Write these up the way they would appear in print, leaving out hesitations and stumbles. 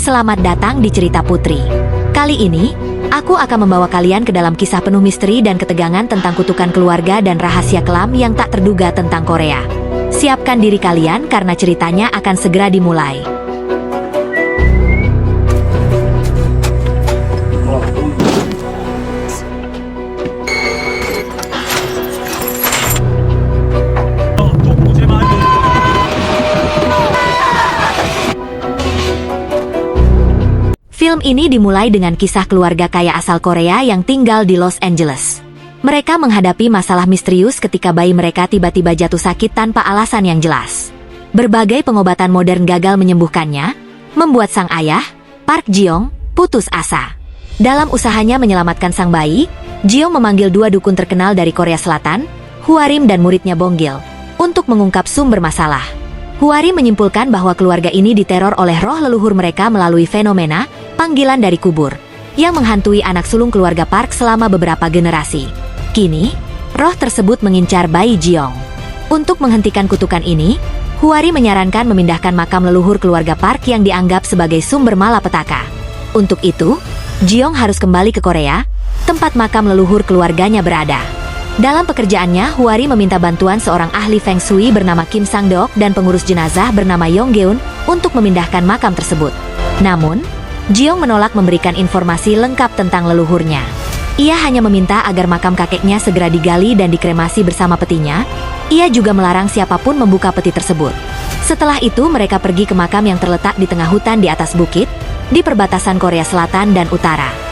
Selamat datang di Cerita Putri. Kali ini, aku akan membawa kalian ke dalam kisah penuh misteri dan ketegangan tentang kutukan keluarga dan rahasia kelam yang tak terduga tentang Korea. Siapkan diri kalian karena ceritanya akan segera dimulai. Film ini dimulai dengan kisah keluarga kaya asal Korea yang tinggal di Los Angeles. Mereka menghadapi masalah misterius ketika bayi mereka tiba-tiba jatuh sakit tanpa alasan yang jelas. Berbagai pengobatan modern gagal menyembuhkannya, membuat sang ayah, Park Ji-young, putus asa. Dalam usahanya menyelamatkan sang bayi, Ji-young memanggil dua dukun terkenal dari Korea Selatan, Hwarim dan muridnya Bong-gil, untuk mengungkap sumber masalah. Hwarim menyimpulkan bahwa keluarga ini diteror oleh roh leluhur mereka melalui fenomena panggilan dari kubur, yang menghantui anak sulung keluarga Park selama beberapa generasi. Kini, roh tersebut mengincar bayi Ji-young. Untuk menghentikan kutukan ini, Hwari menyarankan memindahkan makam leluhur keluarga Park yang dianggap sebagai sumber malapetaka. Untuk itu, Ji-young harus kembali ke Korea, tempat makam leluhur keluarganya berada. Dalam pekerjaannya, Hwari meminta bantuan seorang ahli Feng Shui bernama Kim Sang-deok dan pengurus jenazah bernama Yong-geun untuk memindahkan makam tersebut. Namun, Ji-young menolak memberikan informasi lengkap tentang leluhurnya. Ia hanya meminta agar makam kakeknya segera digali dan dikremasi bersama petinya. Ia juga melarang siapapun membuka peti tersebut. Setelah itu mereka pergi ke makam yang terletak di tengah hutan di atas bukit, di perbatasan Korea Selatan dan Utara.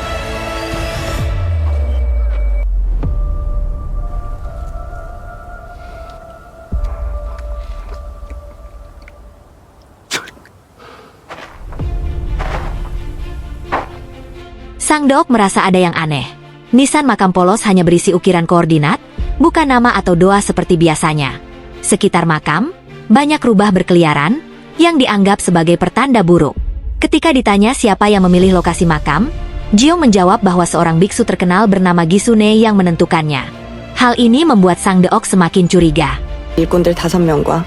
Sang-deok merasa ada yang aneh. Nisan makam polos hanya berisi ukiran koordinat, bukan nama atau doa seperti biasanya. Sekitar makam, banyak rubah berkeliaran, yang dianggap sebagai pertanda buruk. Ketika ditanya siapa yang memilih lokasi makam, Ji-young menjawab bahwa seorang biksu terkenal bernama Gisune yang menentukannya. Hal ini membuat Sang-deok semakin curiga. 일꾼들 5명과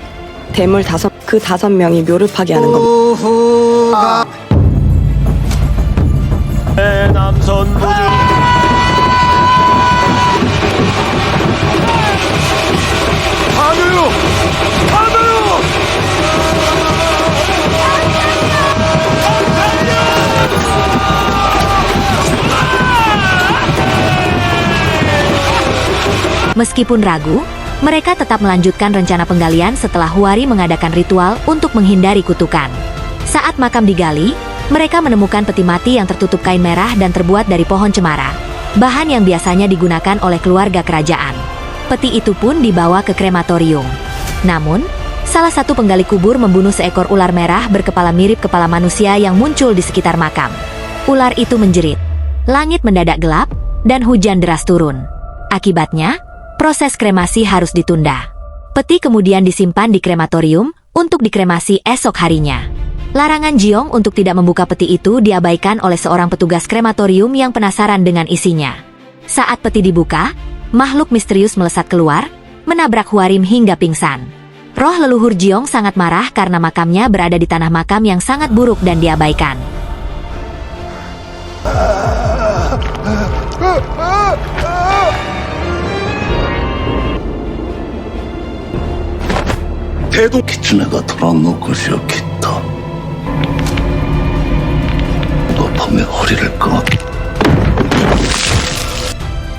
대물 5, 그 5명이 묘를 파괴하는 겁니다. 남선 모두 하늘로 하늘로 Meskipun ragu, mereka tetap melanjutkan rencana penggalian setelah Hwari mengadakan ritual untuk menghindari kutukan. Saat makam digali, mereka menemukan peti mati yang tertutup kain merah dan terbuat dari pohon cemara, bahan yang biasanya digunakan oleh keluarga kerajaan. Peti itu pun dibawa ke krematorium. Namun, salah satu penggali kubur membunuh seekor ular merah berkepala mirip kepala manusia yang muncul di sekitar makam. Ular itu menjerit. Langit mendadak gelap, dan hujan deras turun. Akibatnya, proses kremasi harus ditunda. Peti kemudian disimpan di krematorium untuk dikremasi esok harinya. Larangan Ji-young untuk tidak membuka peti itu diabaikan oleh seorang petugas krematorium yang penasaran dengan isinya. Saat peti dibuka, makhluk misterius melesat keluar, menabrak Hwarim hingga pingsan. Roh leluhur Ji-young sangat marah karena makamnya berada di tanah makam yang sangat buruk dan diabaikan. 대동 기춘애가 돌아온 것이었겠다.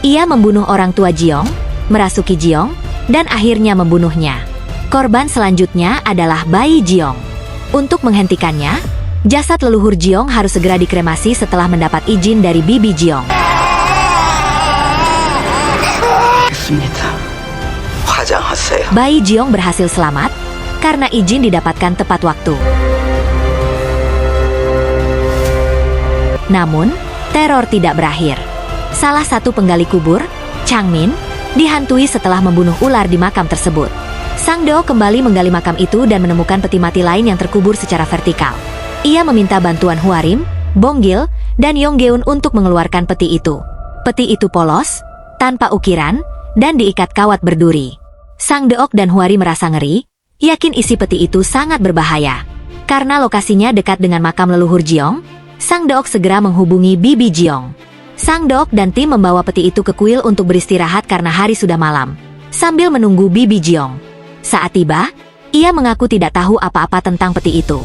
Ia membunuh orang tua Ji-young, merasuki Ji-young, dan akhirnya membunuhnya. Korban selanjutnya adalah bayi Ji-young. Untuk menghentikannya, jasad leluhur Ji-young harus segera dikremasi setelah mendapat izin dari bibi Ji-young. Bayi Ji-young berhasil selamat karena izin didapatkan tepat waktu. Namun, teror tidak berakhir. Salah satu penggali kubur, Chang-min, dihantui setelah membunuh ular di makam tersebut. Sang-deok kembali menggali makam itu dan menemukan peti mati lain yang terkubur secara vertikal. Ia meminta bantuan Hwarim, Bong-gil, dan Yong-geun untuk mengeluarkan peti itu. Peti itu polos, tanpa ukiran, dan diikat kawat berduri. Sang-deok dan Hwari merasa ngeri, yakin isi peti itu sangat berbahaya. Karena lokasinya dekat dengan makam leluhur Jiong, Sang Deok segera menghubungi Bibi Jiong. Sang Deok dan tim membawa peti itu ke kuil untuk beristirahat karena hari sudah malam, sambil menunggu Bibi Jiong. Saat tiba, ia mengaku tidak tahu apa-apa tentang peti itu.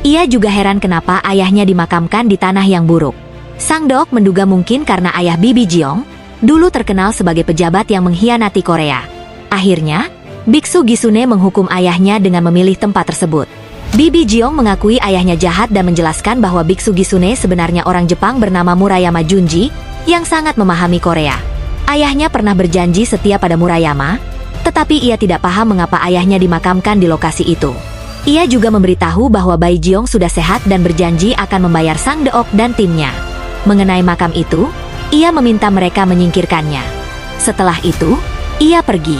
Ia juga heran kenapa ayahnya dimakamkan di tanah yang buruk. Sang Deok menduga mungkin karena ayah Bibi Jiong dulu terkenal sebagai pejabat yang mengkhianati Korea. Akhirnya, Biksu Gisune menghukum ayahnya dengan memilih tempat tersebut. Bibi Jiong mengakui ayahnya jahat dan menjelaskan bahwa Biksu Gisune sebenarnya orang Jepang bernama Murayama Junji yang sangat memahami Korea. Ayahnya pernah berjanji setia pada Murayama, tetapi ia tidak paham mengapa ayahnya dimakamkan di lokasi itu. Ia juga memberitahu bahwa Bai Jiong sudah sehat dan berjanji akan membayar Sang Deok dan timnya. Mengenai makam itu, ia meminta mereka menyingkirkannya. Setelah itu, ia pergi.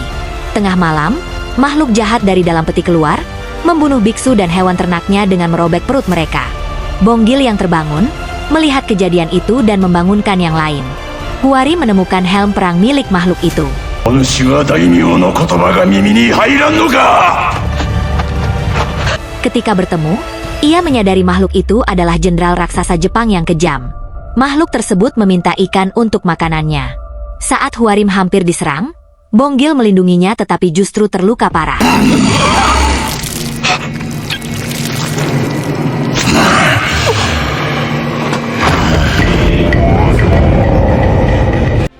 Tengah malam, makhluk jahat dari dalam peti keluar, membunuh biksu dan hewan ternaknya dengan merobek perut mereka. Bonggil yang terbangun, melihat kejadian itu dan membangunkan yang lain. Huari menemukan helm perang milik makhluk itu. Ketika bertemu, ia menyadari makhluk itu adalah jenderal raksasa Jepang yang kejam. Makhluk tersebut meminta ikan untuk makanannya. Saat Huarim hampir diserang, Bonggil melindunginya tetapi justru terluka parah.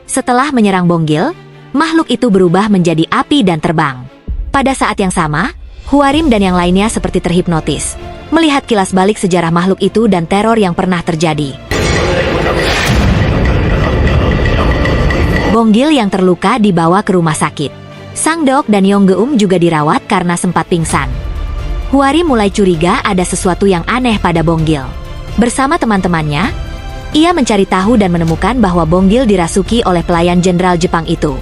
Setelah menyerang Bonggil, makhluk itu berubah menjadi api dan terbang. Pada saat yang sama, Huarim dan yang lainnya seperti terhipnotis, melihat kilas balik sejarah makhluk itu dan teror yang pernah terjadi. Bonggil yang terluka dibawa ke rumah sakit. Sang Deok dan Yonggeum juga dirawat karena sempat pingsan. Huarim mulai curiga ada sesuatu yang aneh pada Bonggil. Bersama teman-temannya, ia mencari tahu dan menemukan bahwa Bonggil dirasuki oleh pelayan jenderal Jepang itu.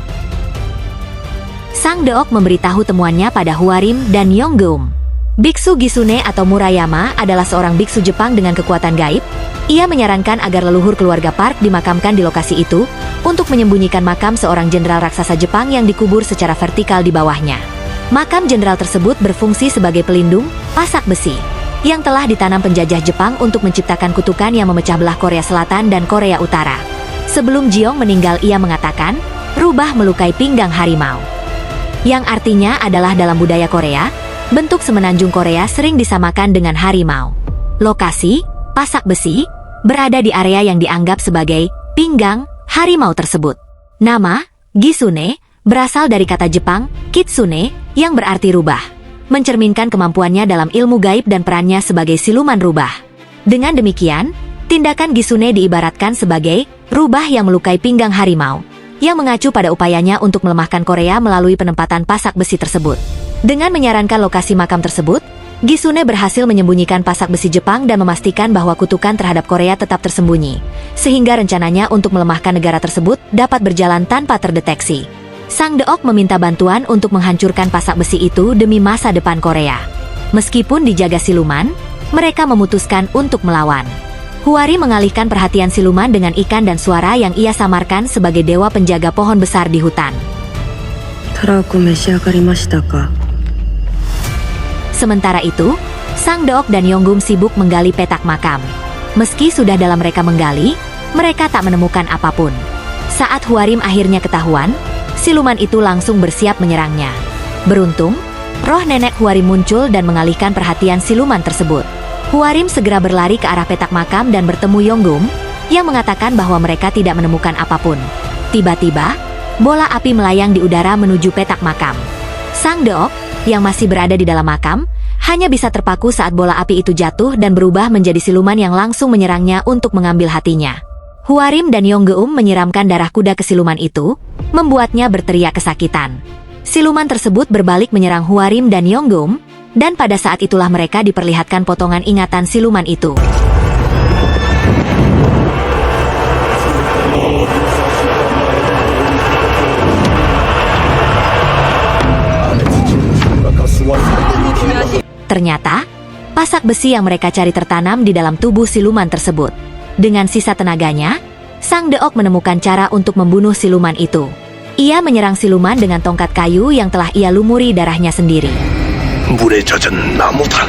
Sang Deok memberitahu temuannya pada Huarim dan Yonggeum. Biksu Gisune atau Murayama adalah seorang biksu Jepang dengan kekuatan gaib. Ia menyarankan agar leluhur keluarga Park dimakamkan di lokasi itu untuk menyembunyikan makam seorang jenderal raksasa Jepang yang dikubur secara vertikal di bawahnya. Makam jenderal tersebut berfungsi sebagai pelindung pasak besi yang telah ditanam penjajah Jepang untuk menciptakan kutukan yang memecah belah Korea Selatan dan Korea Utara. Sebelum Jiong meninggal, ia mengatakan, rubah melukai pinggang harimau. Yang artinya adalah dalam budaya Korea, bentuk semenanjung Korea sering disamakan dengan harimau. Lokasi, pasak besi, berada di area yang dianggap sebagai pinggang harimau tersebut. Nama, Gisune, berasal dari kata Jepang, kitsune, yang berarti rubah, mencerminkan kemampuannya dalam ilmu gaib dan perannya sebagai siluman rubah. Dengan demikian, tindakan Gisune diibaratkan sebagai rubah yang melukai pinggang harimau, yang mengacu pada upayanya untuk melemahkan Korea melalui penempatan pasak besi tersebut. Dengan menyarankan lokasi makam tersebut, Gisune berhasil menyembunyikan pasak besi Jepang dan memastikan bahwa kutukan terhadap Korea tetap tersembunyi, sehingga rencananya untuk melemahkan negara tersebut dapat berjalan tanpa terdeteksi. Sang Deok meminta bantuan untuk menghancurkan pasak besi itu demi masa depan Korea. Meskipun dijaga siluman, mereka memutuskan untuk melawan. Huari mengalihkan perhatian siluman dengan ikan dan suara yang ia samarkan sebagai dewa penjaga pohon besar di hutan. Sementara itu, Sang Deok dan Yonggum sibuk menggali petak makam. Meski sudah dalam mereka menggali, mereka tak menemukan apapun. Saat Huarim akhirnya ketahuan, siluman itu langsung bersiap menyerangnya. Beruntung, roh nenek Huarim muncul dan mengalihkan perhatian siluman tersebut. Huarim segera berlari ke arah petak makam dan bertemu Yonggum, yang mengatakan bahwa mereka tidak menemukan apapun. Tiba-tiba, bola api melayang di udara menuju petak makam. Sang Deok, yang masih berada di dalam makam, hanya bisa terpaku saat bola api itu jatuh dan berubah menjadi siluman yang langsung menyerangnya untuk mengambil hatinya. Huarim dan Yonggeum menyiramkan darah kuda ke siluman itu, membuatnya berteriak kesakitan. Siluman tersebut berbalik menyerang Huarim dan Yonggeum, dan pada saat itulah mereka diperlihatkan potongan ingatan siluman itu. Ternyata, pasak besi yang mereka cari tertanam di dalam tubuh siluman tersebut. Dengan sisa tenaganya, Sang Deok menemukan cara untuk membunuh siluman itu. Ia menyerang siluman dengan tongkat kayu yang telah ia lumuri darahnya sendiri. 물에 젖은 나무다.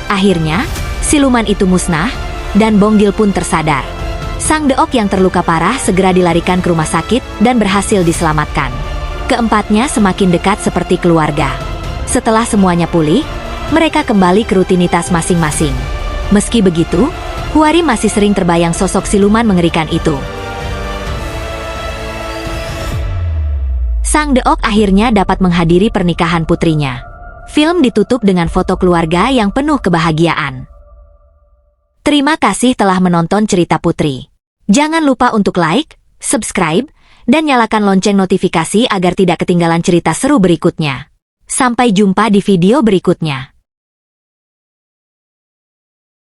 Akhirnya, siluman itu musnah, dan Bonggil pun tersadar. Sang Deok yang terluka parah segera dilarikan ke rumah sakit dan berhasil diselamatkan. Keempatnya semakin dekat seperti keluarga. Setelah semuanya pulih, mereka kembali ke rutinitas masing-masing. Meski begitu, Huari masih sering terbayang sosok siluman mengerikan itu. Sang Deok akhirnya dapat menghadiri pernikahan putrinya. Film ditutup dengan foto keluarga yang penuh kebahagiaan. Terima kasih telah menonton cerita Putri. Jangan lupa untuk like, subscribe, dan nyalakan lonceng notifikasi agar tidak ketinggalan cerita seru berikutnya. Sampai jumpa di video berikutnya.